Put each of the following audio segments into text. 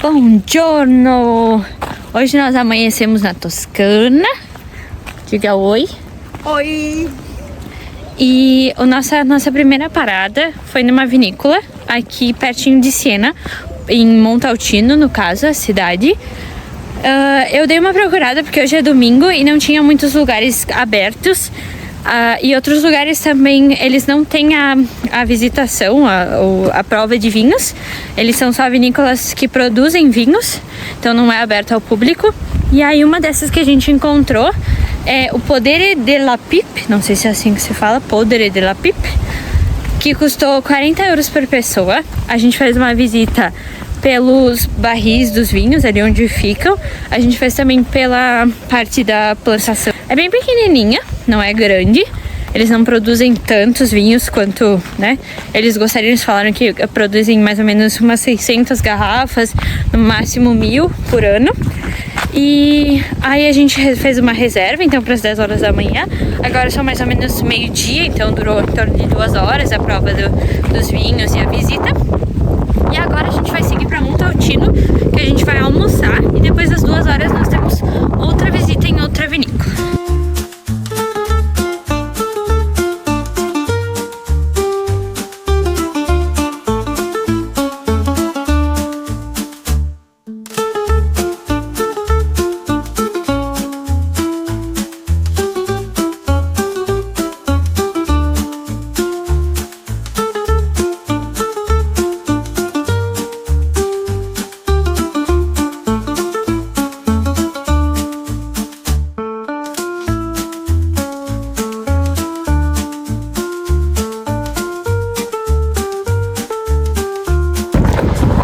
Buongiorno! Hoje nós amanhecemos na Toscana. Diga oi. Oi! E a nossa primeira parada foi numa vinícola aqui pertinho de Siena, em Montalcino, no caso, a cidade. Eu dei uma procurada porque hoje é domingo e não tinha muitos lugares abertos. E outros lugares também, eles não têm a visitação, a prova de vinhos. Eles são só vinícolas que produzem vinhos, então não é aberto ao público. E aí uma dessas que a gente encontrou é o Podere della Pipe, não sei se é assim que se fala, Podere della Pipe, que custou 40 euros por pessoa. A gente fez uma visita pelos barris dos vinhos, ali onde ficam. A gente fez também pela parte da plantação. É bem pequenininha, não é grande. Eles não produzem tantos vinhos quanto, né? Eles falaram que produzem mais ou menos umas 600 garrafas, no máximo 1.000 por ano. E aí a gente fez uma reserva, então, para as 10 horas da manhã. Agora são mais ou menos meio-dia, então durou em torno de 2 horas a prova dos vinhos e a visita. E agora a gente vai seguir para Montalcino, que a gente vai almoçar. E depois das 2 horas nós temos outra visita em outra vinícola.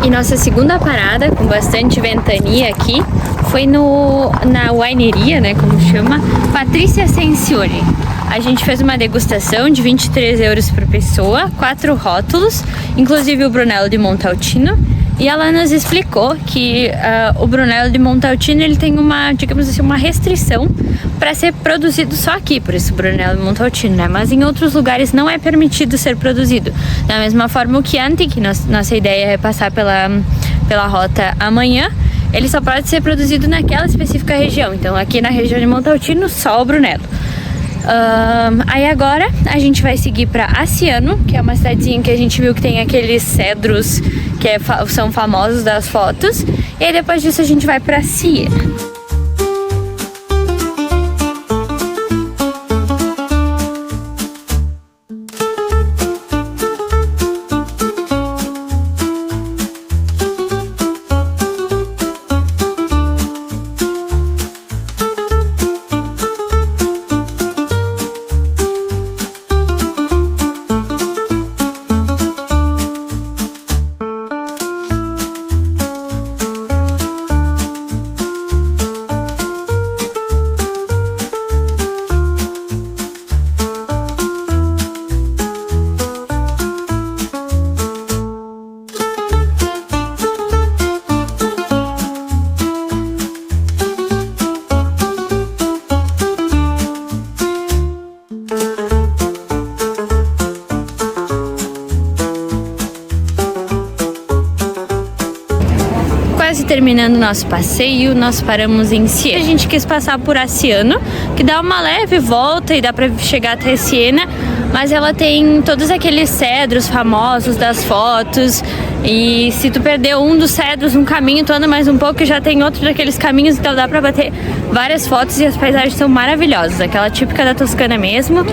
E nossa segunda parada, com bastante ventania aqui, foi na wineria, né, como chama, Patrícia Ascensione. A gente fez uma degustação de 23 euros por pessoa, 4 rótulos, inclusive o Brunello de Montalcino. E ela nos explicou que o Brunello de Montalcino, ele tem uma, digamos assim, uma restrição para ser produzido só aqui, por isso Brunello de Montalcino, né? Mas em outros lugares não é permitido ser produzido. Da mesma forma o Chianti, que nossa ideia é passar pela rota amanhã, ele só pode ser produzido naquela específica região. Então aqui na região de Montalcino, só o Brunello. Aí agora a gente vai seguir para Asciano, que é uma cidadezinha que a gente viu que tem aqueles cedros que são famosos das fotos. E aí depois disso a gente vai para Siena. Terminando o nosso passeio, nós paramos em Siena. A gente quis passar por Asciano, que dá uma leve volta e dá pra chegar até Siena, mas ela tem todos aqueles cedros famosos das fotos. E se tu perdeu um dos cedros, um caminho, tu anda mais um pouco e já tem outro daqueles caminhos, então dá pra bater várias fotos e as paisagens são maravilhosas, aquela típica da Toscana mesmo.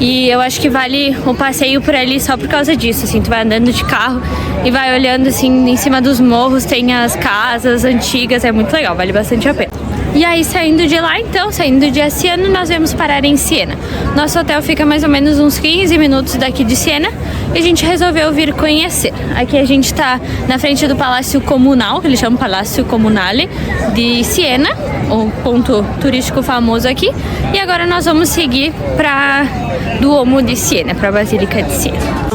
E eu acho que vale o passeio por ali só por causa disso, assim, tu vai andando de carro e vai olhando assim em cima dos morros, tem as casas antigas, é muito legal, vale bastante a pena. E aí saindo de lá então, saindo de Asciano, nós vamos parar em Siena. Nosso hotel fica mais ou menos uns 15 minutos daqui de Siena e a gente resolveu vir conhecer. Aqui a gente tá na frente do Palácio Comunal, que eles chamam Palácio Comunale de Siena, um ponto turístico famoso aqui. E agora nós vamos seguir para Duomo de Siena, para a Basílica de Siena.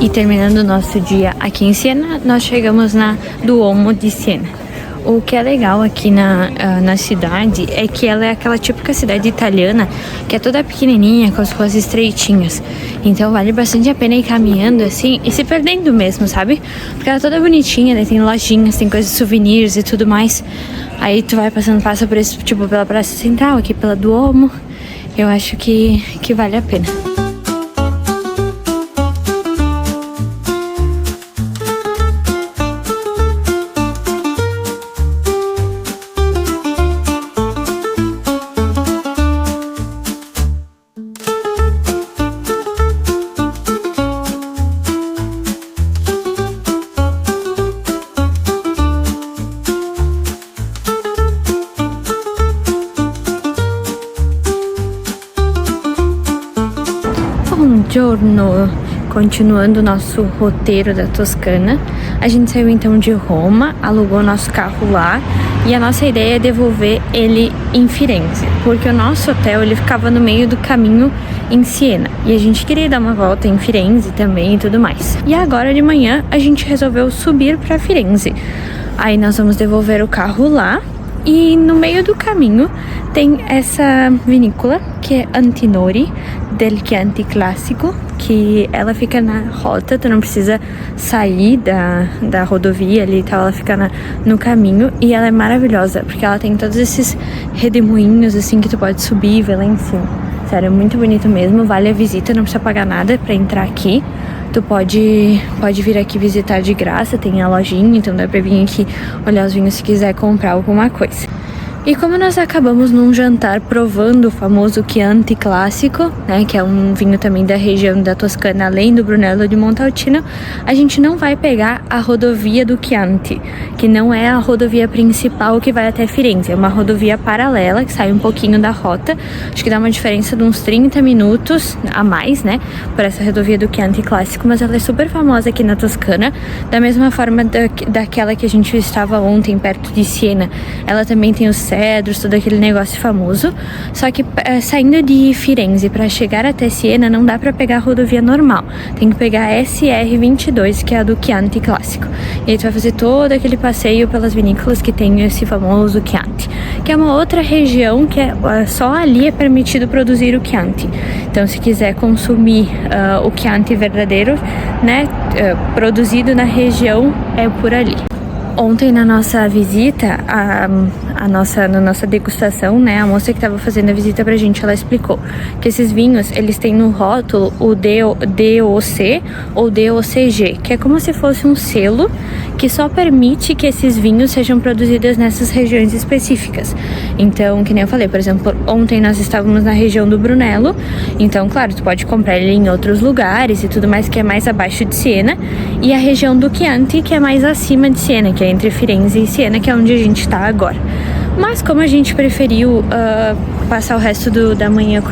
E terminando o nosso dia aqui em Siena, nós chegamos na Duomo de Siena. O que é legal aqui na cidade é que ela é aquela típica cidade italiana que é toda pequenininha, com as ruas estreitinhas. Então vale bastante a pena ir caminhando assim e se perdendo mesmo, sabe? Porque ela é toda bonitinha, né? Tem lojinhas, tem coisas de souvenirs e tudo mais. Aí tu vai passa por esse, tipo, pela Praça Central, aqui pela Duomo. Eu acho que vale a pena. Buongiorno! Continuando o nosso roteiro da Toscana, a gente saiu então de Roma, alugou nosso carro lá e a nossa ideia é devolver ele em Firenze, porque o nosso hotel ele ficava no meio do caminho em Siena e a gente queria dar uma volta em Firenze também e tudo mais. E agora de manhã a gente resolveu subir para Firenze. Aí nós vamos devolver o carro lá. E no meio do caminho tem essa vinícola que é Antinori del Chianti Classico, que ela fica na rota, tu não precisa sair da rodovia ali e tal, ela fica no caminho e ela é maravilhosa, porque ela tem todos esses redemoinhos assim que tu pode subir e ver lá em cima. Sério, é muito bonito mesmo, vale a visita, não precisa pagar nada pra entrar aqui. Tu pode vir aqui visitar de graça, tem a lojinha, então dá pra vir aqui olhar os vinhos se quiser comprar alguma coisa. E como nós acabamos num jantar provando o famoso Chianti Clássico, né, que é um vinho também da região da Toscana, além do Brunello de Montalcino, a gente não vai pegar a rodovia do Chianti, que não é a rodovia principal que vai até Firenze, é uma rodovia paralela que sai um pouquinho da rota, acho que dá uma diferença de uns 30 minutos a mais, né, por essa rodovia do Chianti Clássico, mas ela é super famosa aqui na Toscana, da mesma forma daquela que a gente estava ontem perto de Siena, ela também tem os cedros, todo aquele negócio famoso. Só que saindo de Firenze para chegar até Siena não dá para pegar a rodovia normal. Tem que pegar a SR22, que é a do Chianti Clássico. E aí tu vai fazer todo aquele passeio pelas vinícolas que tem esse famoso Chianti, que é uma outra região que só ali é permitido produzir o Chianti. Então se quiser consumir o Chianti verdadeiro, né, produzido na região, é por ali. Ontem na nossa visita, na nossa degustação, né, a moça que estava fazendo a visita pra gente, ela explicou que esses vinhos, eles têm no rótulo o DOC ou DOCG, que é como se fosse um selo que só permite que esses vinhos sejam produzidos nessas regiões específicas. Então, que nem eu falei, por exemplo, ontem nós estávamos na região do Brunello, então, claro, tu pode comprar ele em outros lugares e tudo mais, que é mais abaixo de Siena, e a região do Chianti, que é mais acima de Siena, que é entre Firenze e Siena, que é onde a gente está agora. Mas como a gente preferiu passar o resto da manhã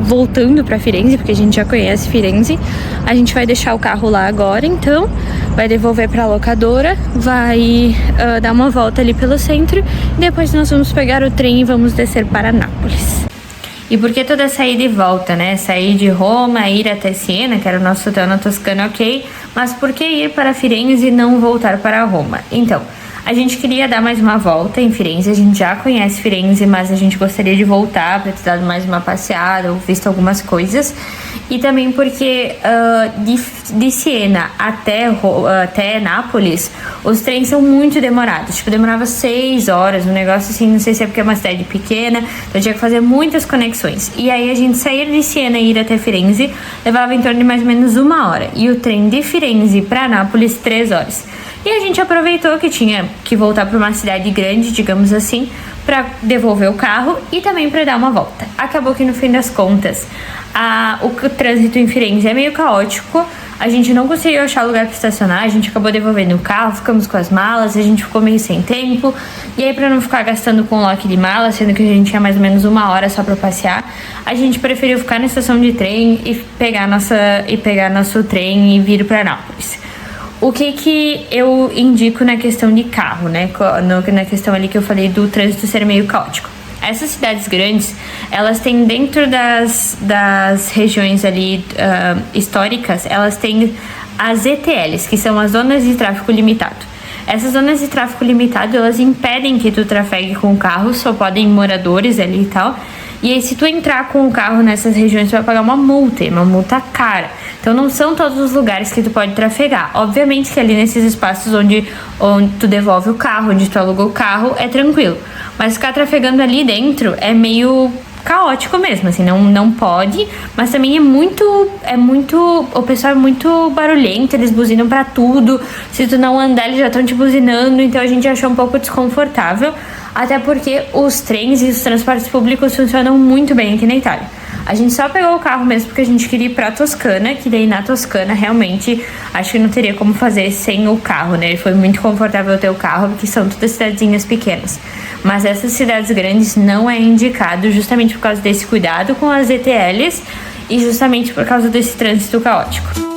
voltando para Firenze, porque a gente já conhece Firenze, a gente vai deixar o carro lá agora, então vai devolver para a locadora, vai dar uma volta ali pelo centro e depois nós vamos pegar o trem e vamos descer para Nápoles. E por que toda essa ida e volta, né? Sair de Roma, ir até Siena, que era o nosso hotel na Toscana, ok, mas por que ir para Firenze e não voltar para Roma? Então, a gente queria dar mais uma volta em Firenze, a gente já conhece Firenze, mas a gente gostaria de voltar para ter dado mais uma passeada ou visto algumas coisas. E também porque de Siena até Nápoles, os trens são muito demorados. Tipo, demorava 6 horas, um negócio assim, não sei se é porque é uma cidade pequena, então tinha que fazer muitas conexões. E aí a gente sair de Siena e ir até Firenze levava em torno de mais ou menos 1 hora. E o trem de Firenze para Nápoles, 3 horas. E a gente aproveitou que tinha que voltar para uma cidade grande, digamos assim, para devolver o carro e também para dar uma volta. Acabou que no fim das contas, o trânsito em Firenze é meio caótico, a gente não conseguiu achar lugar para estacionar, a gente acabou devolvendo o carro, ficamos com as malas, a gente ficou meio sem tempo, e aí para não ficar gastando com o lote de malas, sendo que a gente tinha mais ou menos 1 hora só para passear, a gente preferiu ficar na estação de trem e pegar nosso trem e vir para Nápoles. O que eu indico na questão de carro, né? Na questão ali que eu falei do trânsito ser meio caótico. Essas cidades grandes, elas têm dentro das regiões ali históricas, elas têm as ZTLs, que são as zonas de tráfego limitado. Essas zonas de tráfego limitado, elas impedem que tu trafegue com o carro, só podem moradores ali e tal. E aí, se tu entrar com o carro nessas regiões, tu vai pagar uma multa cara. Então, não são todos os lugares que tu pode trafegar. Obviamente que ali nesses espaços onde tu devolve o carro, onde tu alugou o carro, é tranquilo. Mas ficar trafegando ali dentro é meio caótico mesmo, assim, não pode, mas também é muito, o pessoal é muito barulhento, eles buzinam pra tudo, se tu não andar eles já estão te buzinando, então a gente achou um pouco desconfortável, até porque os trens e os transportes públicos funcionam muito bem aqui na Itália. A gente só pegou o carro mesmo porque a gente queria ir pra Toscana, que daí na Toscana realmente acho que não teria como fazer sem o carro, né? Foi muito confortável ter o carro, porque são todas cidadezinhas pequenas. Mas essas cidades grandes não é indicado justamente por causa desse cuidado com as ETLs e justamente por causa desse trânsito caótico.